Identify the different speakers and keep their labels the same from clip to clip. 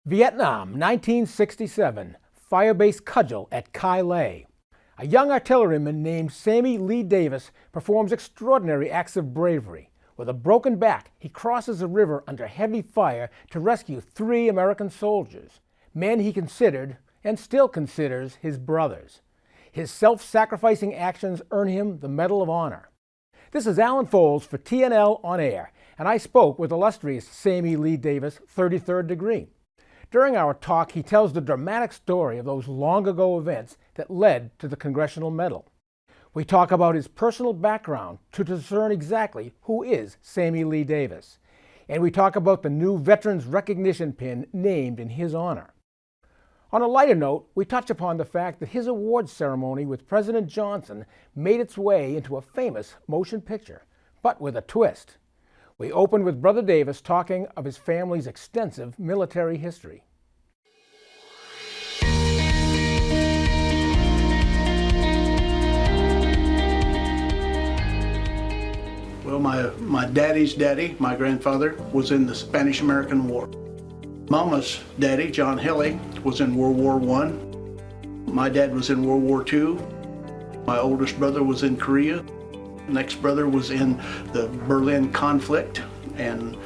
Speaker 1: Vietnam, 1967, fire-based cudgel at Kai Lay. A young artilleryman named Sammy Lee Davis performs extraordinary acts of bravery. With a broken back, he crosses a river under heavy fire to rescue 3 American soldiers, men he considered, and still considers, his brothers. His self-sacrificing actions earn him the Medal of Honor. This is Alan Foles for TNL On Air, and I spoke with illustrious Sammy Lee Davis, 33rd degree. During our talk, he tells the dramatic story of those long-ago events that led to the Congressional Medal. We talk about his personal background to discern exactly who is Sammy Lee Davis. And we talk about the new Veterans Recognition Pin named in his honor. On a lighter note, we touch upon the fact that his awards ceremony with President Johnson made its way into a famous motion picture, but with a twist. We open with Brother Davis talking of his family's extensive military history.
Speaker 2: Well, my daddy's daddy, my grandfather, was in the Spanish-American War. Mama's daddy, John Helly, was in World War I. My dad was in World War II. My oldest brother was in Korea. Next brother was in the Berlin conflict, and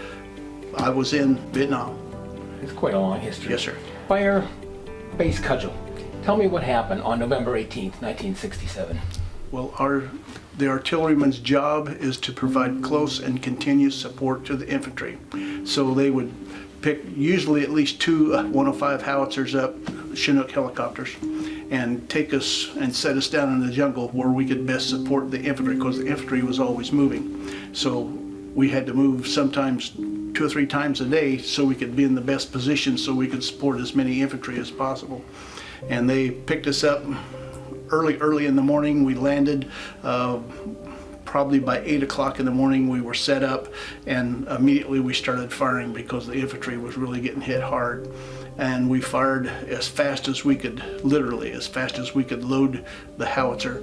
Speaker 2: I was in Vietnam.
Speaker 1: It's quite a long history.
Speaker 2: Yes, sir.
Speaker 1: Fire-based cudgel. Tell me what happened on November 18th, 1967.
Speaker 2: Well, the artilleryman's job is to provide close and continuous support to the infantry. So they would pick usually at least 2 105 howitzers up, Chinook helicopters, and take us and set us down in the jungle where we could best support the infantry, because the infantry was always moving. So we had to move sometimes 2 or 3 times a day so we could be in the best position so we could support as many infantry as possible. And they picked us up early in the morning. We landed probably by 8 o'clock in the morning. We were set up, and immediately we started firing because the infantry was really getting hit hard. And we fired as fast as we could, literally as fast as we could load the howitzer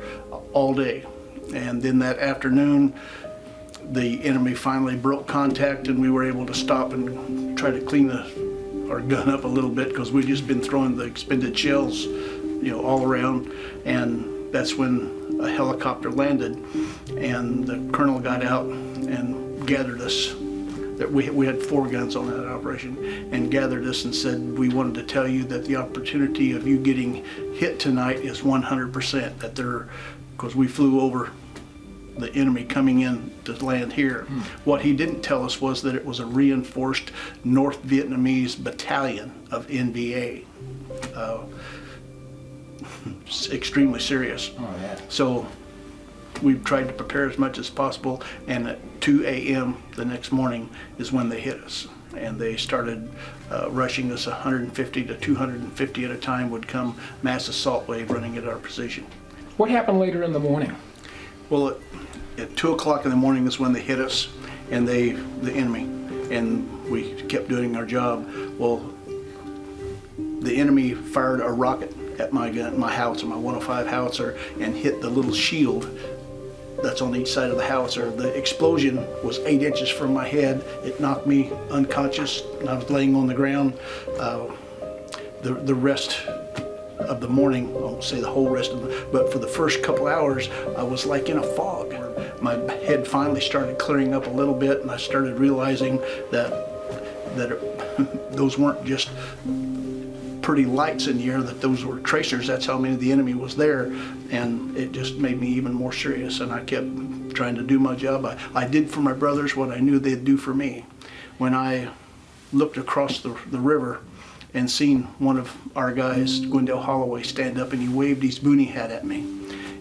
Speaker 2: all day. And then that afternoon, the enemy finally broke contact, and we were able to stop and try to clean our gun up a little bit, because we'd just been throwing the expended shells, all around. And that's when a helicopter landed, and the colonel got out and gathered us. We had 4 guns on that operation, and gathered us and said, we wanted to tell you that the opportunity of you getting hit tonight is 100%, because we flew over the enemy coming in to land here. What he didn't tell us was that it was a reinforced North Vietnamese battalion of NVA. Extremely serious.
Speaker 1: Oh, yeah.
Speaker 2: So we tried to prepare as much as possible, and at 2 a.m. the next morning is when they hit us. And they started rushing us. 150 to 250 at a time would come, mass assault wave running at our position.
Speaker 1: What happened later in the morning?
Speaker 2: Well, at 2 o'clock in the morning is when they hit us, and the enemy, and we kept doing our job. Well, the enemy fired a rocket at my gun, my howitzer, my 105 howitzer, and hit the little shield that's on each side of the howitzer. The explosion was 8 inches from my head. It knocked me unconscious, and I was laying on the ground. The rest of the morning, I won't say the whole rest of it, but for the first couple hours, I was like in a fog. My head finally started clearing up a little bit, and I started realizing that those weren't just pretty lights in the air, that those were tracers. That's how many of the enemy was there, and it just made me even more serious, and I kept trying to do my job. I did for my brothers what I knew they'd do for me. When I looked across the river and seen one of our guys, Gwendell Holloway, stand up, and he waved his boonie hat at me,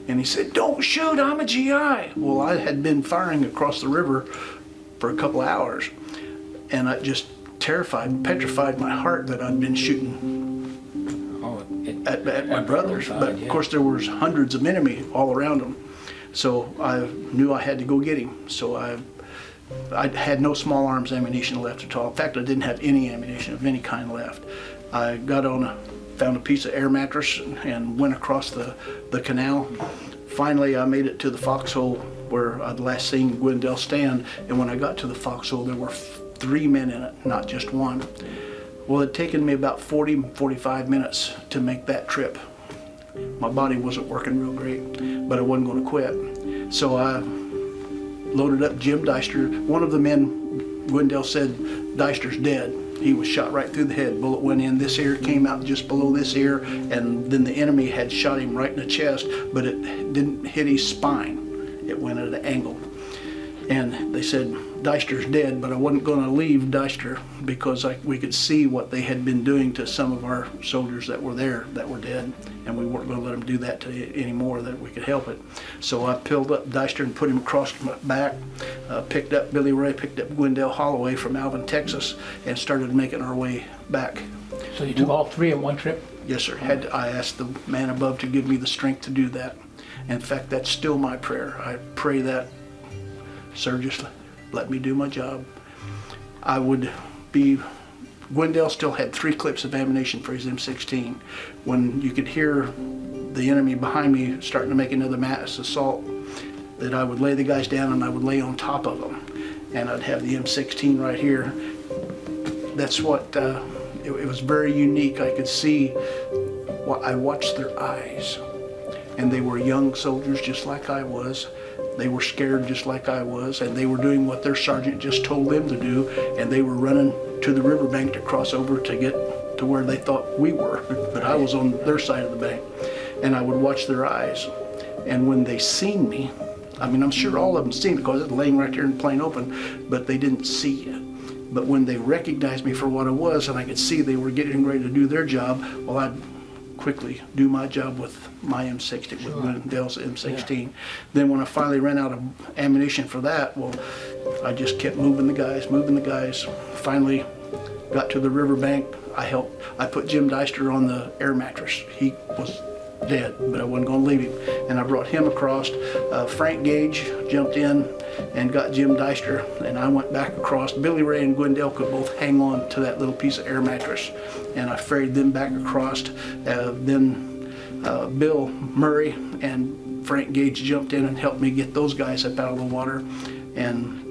Speaker 2: and he said, "Don't shoot, I'm a GI." Well, I had been firing across the river for a couple of hours, and it just petrified my heart that I'd been shooting at my brothers. But of course there was hundreds of enemy all around them, so I knew I had to go get him. So I had no small arms ammunition left at all. In fact, I didn't have any ammunition of any kind left. I found a piece of air mattress and went across the canal. Finally, I made it to the foxhole where I'd last seen Gwendell stand, and when I got to the foxhole, there were 3 men in it, not just one. Well, it had taken me about 45 minutes to make that trip. My body wasn't working real great, but I wasn't going to quit. So I loaded up Jim Deister. One of the men, Gwendell said, Deister's dead. He was shot right through the head. Bullet went in this ear, came out just below this ear, and then the enemy had shot him right in the chest, but it didn't hit his spine. It went at an angle. And they said, Deister's dead, but I wasn't going to leave Deister because we could see what they had been doing to some of our soldiers that were there that were dead, and we weren't going to let them do that to anymore, that we could help it. So I peeled up Deister and put him across my back, picked up Billy Ray, picked up Gwendell Holloway from Alvin, Texas, and started making our way back.
Speaker 1: So you took all three in one trip?
Speaker 2: Yes, sir. I asked the man above to give me the strength to do that. In fact, that's still my prayer. I pray that, sir, just let me do my job. I would be, Gwendell still had 3 clips of ammunition for his M16. When you could hear the enemy behind me starting to make another mass assault, that I would lay the guys down and I would lay on top of them. And I'd have the M16 right here. That's what, it was very unique. I could see, I watched their eyes. And they were young soldiers just like I was. They were scared just like I was, and they were doing what their sergeant just told them to do, and they were running to the riverbank to cross over to get to where they thought we were, but I was on their side of the bank. And I would watch their eyes, and when they seen me, I mean, I'm sure all of them seen me because it's laying right here in plain open, but they didn't see it. But when they recognized me for what I was, and I could see they were getting ready to do their job, well, I'd quickly do my job with my M60, with Gwendell's M16. Yeah. Then when I finally ran out of ammunition for that, well, I just kept moving the guys. Finally got to the riverbank. I put Jim Deister on the air mattress. He was dead, but I wasn't going to leave him. And I brought him across. Frank Gage jumped in and got Jim Deister, and I went back across. Billy Ray and Gwendell could both hang on to that little piece of air mattress, and I ferried them back across. Then Bill Murray and Frank Gage jumped in and helped me get those guys up out of the water, and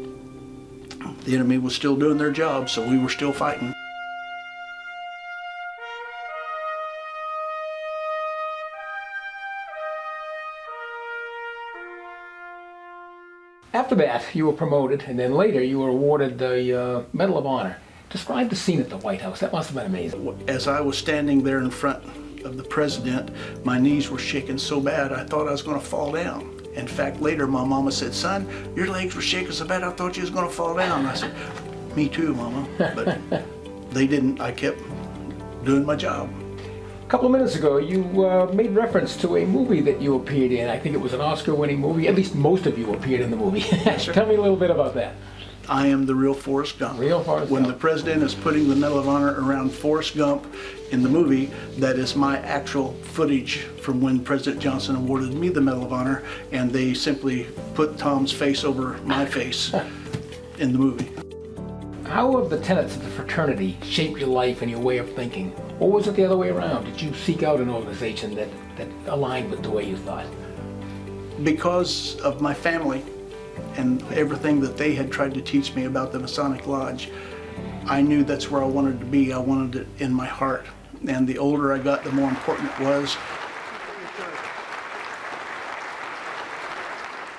Speaker 2: the enemy was still doing their job, so we were still fighting.
Speaker 1: After that, you were promoted, and then later you were awarded the Medal of Honor. Describe the scene at the White House. That must have been amazing.
Speaker 2: As I was standing there in front of the president, my knees were shaking so bad I thought I was going to fall down. In fact, later my mama said, "Son, your legs were shaking so bad I thought you was going to fall down." I said, "Me too, Mama." But they didn't. I kept doing my job.
Speaker 1: A couple of minutes ago, you made reference to a movie that you appeared in. I think it was an Oscar-winning movie. At least most of you appeared in the movie.
Speaker 2: Yes, sir.
Speaker 1: Tell me a little bit about that.
Speaker 2: I am the real Forrest Gump.
Speaker 1: Real Forrest
Speaker 2: When
Speaker 1: Gump.
Speaker 2: the president is putting the Medal of Honor around Forrest Gump in the movie, that is my actual footage from when President Johnson awarded me the Medal of Honor, and they simply put Tom's face over my face in the movie.
Speaker 1: How have the tenets of the fraternity shaped your life and your way of thinking? Or was it the other way around? Did you seek out an organization that aligned with the way you thought?
Speaker 2: Because of my family and everything that they had tried to teach me about the Masonic Lodge, I knew that's where I wanted to be. I wanted it in my heart. And the older I got, the more important it was.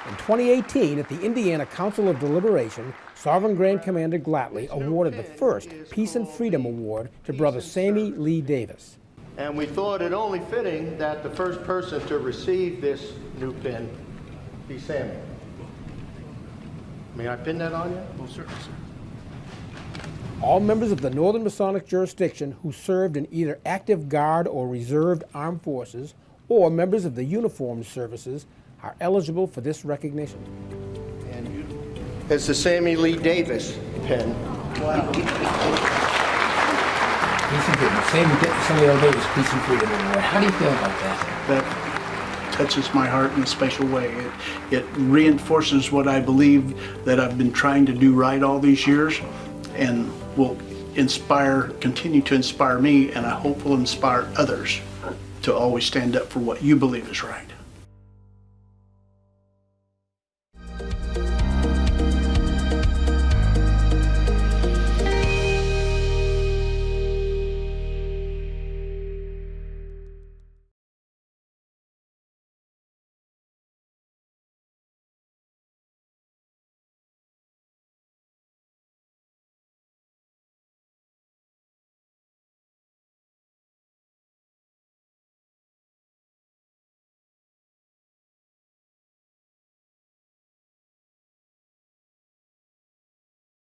Speaker 1: In 2018, at the Indiana Council of Deliberation, Sovereign Grand Commander Glatley awarded the first Peace and Freedom Award to Brother Sammy Lee Davis.
Speaker 3: And we thought it only fitting that the first person to receive this new pin be Sammy. May I pin that on you?
Speaker 2: Oh, certainly, sir.
Speaker 1: All members of the Northern Masonic jurisdiction who served in either active guard or reserved armed forces, or members of the uniformed services, are eligible for this recognition.
Speaker 3: It's the Sammy Lee Davis pin.
Speaker 2: Wow.
Speaker 1: Peace and Freedom. Sammy Lee Davis Peace and Freedom Award. How do you feel about that?
Speaker 2: That touches my heart in a special way. It reinforces what I believe that I've been trying to do right all these years, and will continue to inspire me, and I hope will inspire others to always stand up for what you believe is right.